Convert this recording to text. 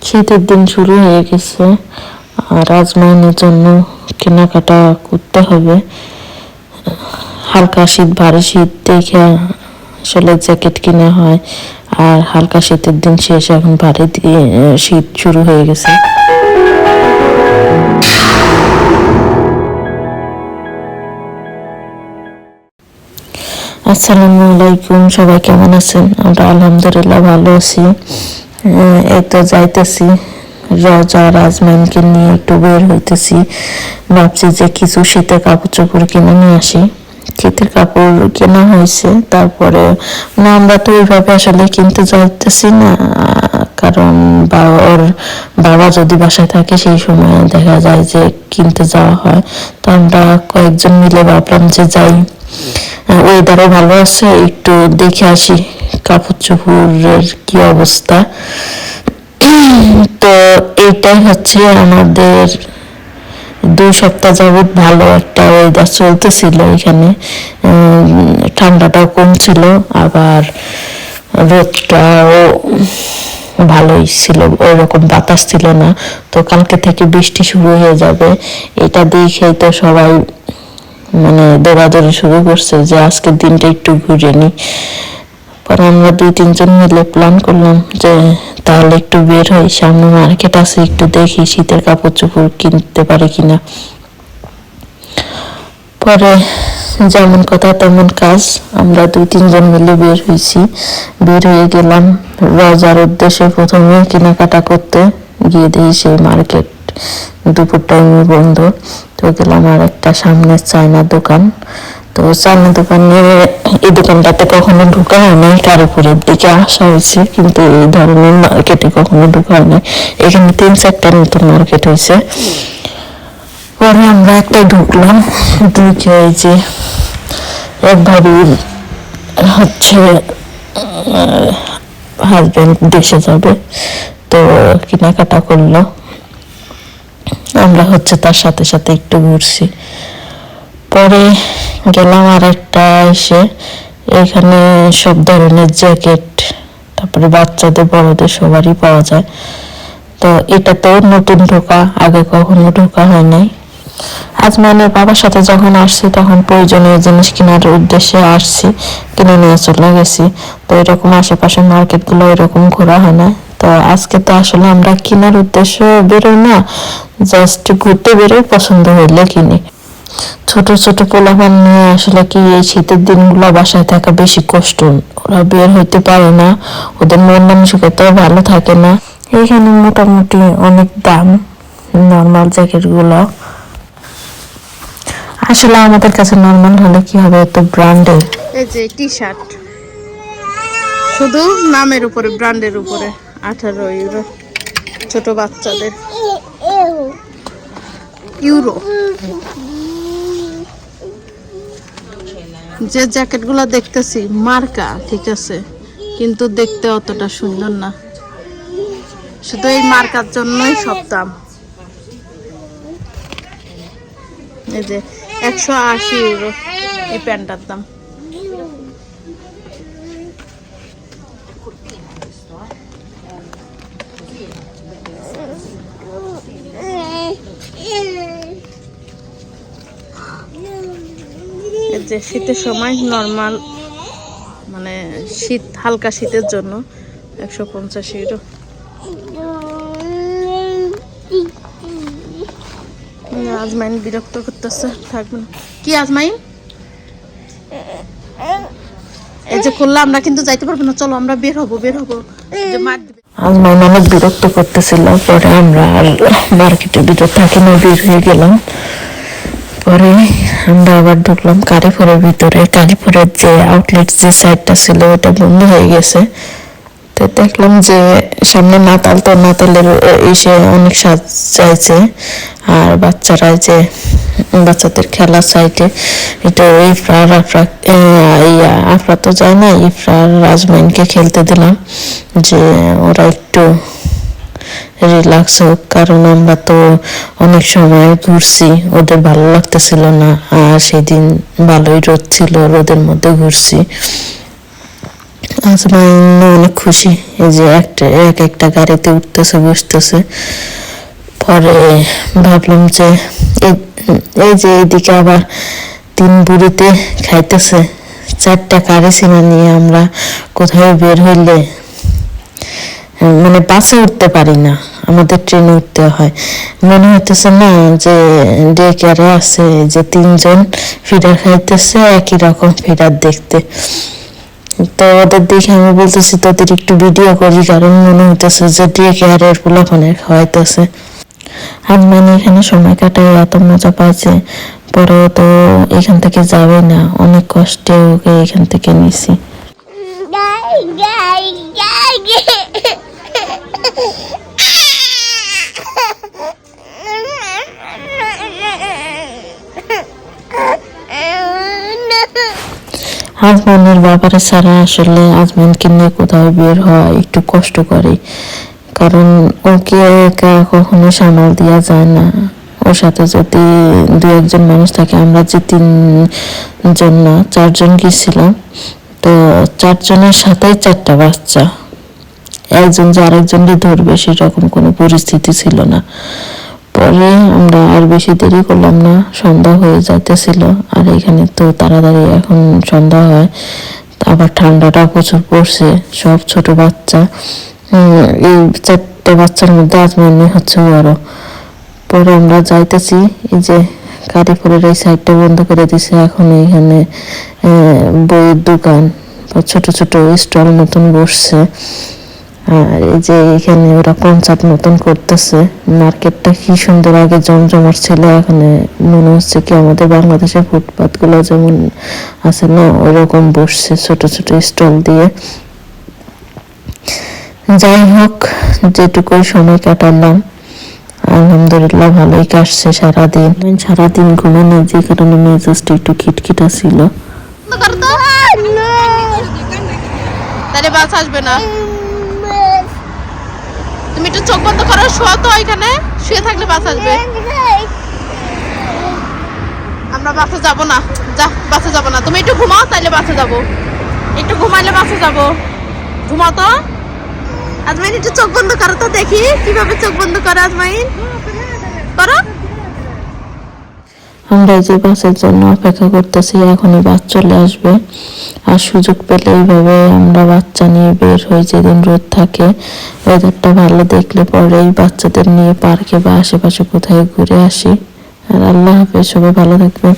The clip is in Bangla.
শীতের দিন শুরু হয়ে গেছে আর আজমাইনের জন্য কেনাকাটা করতে হবে। হালকা শীত ভারী শীত দেখে আসলে জ্যাকেট কিনা হয়, আর হালকা শীতের দিন শেষ, এখন ভারী শীত শুরু হয়ে গেছে। আসসালামু আলাইকুম, সবাই কেমন আছেন? আমরা আলহামদুলিল্লাহ ভালো আছি। এই তো যাইতেছি রোজা আজমাইনকে নিয়ে একটু বের হইতেছি। ভাবছি যে কিছু শীতের কাপড় চোপড় কিনে নিয়ে আসি। শীতের কাপড় কেনা হয়েছে, তারপরে না আমরা তো ওইভাবে আসলে কিনতে যাইতেছি না, কারণ ওর বাবা যদি বাসায় থাকে সেই সময় দেখা যায় যে কিনতে যাওয়া হয়। তো আমরা কয়েকজন মিলে ভাবলাম যে যাই, ওয়েদারও ভালো আছে, একটু দেখে আসি কাপড় চোপড়ের কি অবস্থা। তো এইটাই হচ্ছে আমাদের 2 সপ্তাহ যাবৎ ভালো একটা ওয়েদার চলতেছিল এখানে। ঠান্ডাটাও কম ছিল, আবার রোদটাও ভালোই ছিল, ওইরকম বাতাস ছিল না। তো কালকে থেকে বৃষ্টি শুরু হয়ে যাবে, এটা দেখেই তো সবাই মানে দৌড়াদৌড়ি শুরু করছে যে আজকের দিনটা একটু ঘুরে নি। পরে আমরা 2-3 জন মিলে প্ল্যান করলাম যে তাহলে একটু বের হই, সামনে মার্কেট আছে, একটু দেখি শীতের কাপড় চোপড় কিনতে পারি কিনা। পরে যেমন কথা তেমন কাজ, আমরা 2-3 জন মিলে বের হয়েছি। বের হয়ে গেলাম রোজার উদ্দেশ্যে প্রথমে কেনাকাটা করতে। গিয়ে দেখি সেই মার্কেট দুপুর টাইমে বন্ধ। তো গেলাম আর একটা সামনে চায়না দোকান। তো চায়না দোকানে, এই দোকানটাতে কখনো ঢোকা হয় না, কারোপুরের দিকে আসা হয়েছে, কিন্তু এই ধরনের মার্কেটে কখনো ঢোকা হয় না। এখানে 3-4টা নতুন মার্কেট হয়েছে। পরে আমরা একটা ঢুকলাম, ঢুকে এই যে একভাবে হচ্ছে হাজবেন্ড দেশে যাবে, তো কেনাকাটা করলো। আমরা হচ্ছে তার সাথে সাথে একটু ঘুরছি। পরে গেলাম আর একটা এসে, এখানে সব ধরনের জ্যাকেট, তারপরে বাচ্চাদের বড়দের সবারই পাওয়া যায়। তো এটা তো নতুন ঢোকা, আগে কখনো ঢোকা হয় নাই। আজমাইনের বাবার সাথে যখন আসছি তখন প্রয়োজনীয় জিনিস কেনার উদ্দেশ্যে আসছি, কিনে নিয়ে চলে গেছি। তো এরকম আশেপাশের মার্কেটগুলো এরকম ঘোরা হয় না। তো আজকে তো আসলে আমরা কেনার উদ্দেশ্য বেরোই না, জাস্ট ঘুরতে বেরোই, পছন্দ হইলে কিনি। ছোট ছোট পোলাপান নিয়ে আসলে কি এই শীতের দিনগুলো বাসায় থাকা বেশি কষ্ট, ওরা বের হইতে পারে না, ওদের মন মানসিকতাও ভালো থাকে না। এইখানে মোটামুটি অনেক দাম নর্মাল জ্যাকেট গুলো। আসলে আমাদের কাছে নর্মাল হলে কি হবে, এত ব্র্যান্ডের। এই যে টি শার্ট শুধু নামের উপরে, ব্র্যান্ডের উপরে 18 ইউরো, ছোট বাচ্চাদের ইউরো। যে জ্যাকেটগুলো দেখতেছি মার্কা ঠিক আছে, কিন্তু দেখতে অতটা সুন্দর না, শুধু এই মার্কার জন্যই সব দাম। এই যে 180 ইউরো এই প্যান্টটার দাম। যে শীতের সময় নর্মাল, মানে শীত হালকা শীতের জন্য 150 ইউরো। আজমাইন বিরক্ত করতেছে, থাকবে না কি আজমাইন? এই যে খুললা, আমরা কিন্তু যাইতে পারবো না, চলো আমরা বের হবো যে মার দিবে। আজমাইন অনেক বিরক্ত করতেছিল। পরে আমরা আর মার্কেটের ভিতর থাকি না, বের হয়ে গেলাম। পরে আমরা আবার ঢুকলাম কারিপুরের ভিতরে। কারিপুরের যে আউটলেট যে সাইডটা ছিল ওটা বন্ধ হয়ে গেছে। তো দেখলাম যে সামনে নাতাল, তো নাতালের এসে অনেক সাজ চাইছে, আর বাচ্চারা যে বাচ্চাদের খেলার সাইডে এটা আফরা তো যায় না, ইফরার আজমাইনকে খেলতে দিলাম যে ওরা একটু রিল্যাক্স হোক, কারণ আমরা তো অনেক সময় ঘুরছি, ওদের ভালো লাগতেছিল না, আর সেদিন ভালোই রোদ ছিল, রোদের মধ্যে ঘুরছি। আজমাইন অনেক খুশি, এই যে এক একটা গাড়িতে উঠতেছে বসতেছে। পরে ভাবলাম যে এই যে এইদিকে আবার 3 বুড়িতে খাইতেছে। 4টা কারি সিনা নিয়ে আমরা কোথাও বের হইলে মানে বাসে উঠতে পারি না, আমাদের ট্রেনে উঠতে হয়। মনে হইতেছে না যে ডে কেয়ারে আছে যে 3 জন ফিডার খাইতেছে, একই রকম ফিডার দেখতে। তো ওদের দেখে আমি বলতেছি তোদের একটু ভিডিও করি, কারণ মনে হইতেছে যে ডে কেয়ারের পোলাপানের খাওয়াইতেছে। আর মানে এখানে সময় কাটায় এত মজা পাইছে, পরেও তো এখান থেকে যাবে না, অনেক কষ্টে ওকে এখান থেকে নিছি। আজমানের বাবারে ছাড়া আসলে আজমানকে নিয়ে কোথাও বের হওয়া একটু কষ্ট করে, কারণ ওকে একা কখনো সামাল দেওয়া যায় না। ওর সাথে যদি 2-1 মানুষ থাকে, আমরা যে 3 জন না 4 জন গেছিলাম, তো 4 জনের সাথে 4টা বাচ্চা, একজন যে আরেকজনকে ধরবে সেরকম কোনো পরিস্থিতি ছিল না। পরে আমরা আর বেশি দেরি করলাম না, সন্ধ্যা হয়ে যাইতেছিল। আর এখানে তো তাড়াতাড়ি এখন সন্ধ্যা হয়, আবার ঠান্ডাটা প্রচুর পড়ছে, সব ছোট বাচ্চা। এই 4টে বাচ্চার মধ্যে আজমানি হচ্ছে বড়। পরে আমরা যাইতেছি, এই যে কারিপুরের এই সাইডটা বন্ধ করে দিছে, এখন এখানে বইয়ের দোকান বা ছোট ছোট স্টল নতুন বসছে। আর এই যে এখানে ওরা কনসার্ট নতুন করতেছে। মার্কেটটা কি সুন্দর আগে জমজমাট ছিল, এখানে মনে হচ্ছে কি আমাদের বাংলাদেশের ফুটপাত গুলো যেমন আছে না, ওরকম বসছে ছোট ছোট স্টল দিয়ে। যাই হোক, যেটুকু সময় কাটালাম আলহামদুলিল্লাহ ভালোই কাটছে। সারাদিন ঘুমানো, যে কারণে মেজাজটা একটু খিটখিটা ছিল। তাহলে বাস আসবে না। তুমি একটু চোখ বন্ধ করো, শোয়া তো এখানে, শুয়ে থাকলে বাস আসবে। আমরা বাসে যাব না, যা বাসে যাব না। তুমি একটু ঘুমাও, তাইলে বাসে যাব। একটু ঘুমাইলে বাসে যাব। ঘুমাও তো। আজমাইন একটু চোখ বন্ধ করো তো, দেখি কিভাবে চোখ বন্ধ করে। আজমাইন করো। আমরা যে বাসের জন্য অপেক্ষা করতেছি, এখনই বাস চলে আসবে। আর সুযোগ পেলে এইভাবে আমরা বাচ্চা নিয়ে বের হই, যেদিন রোদ থাকে, ওয়েদারটা ভালো দেখলে পরেই বাচ্চাদের নিয়ে পার্কে বা আশেপাশে কোথায় ঘুরে আসি। আর আল্লাহ হাফেজ, সবাই ভালো থাকবেন।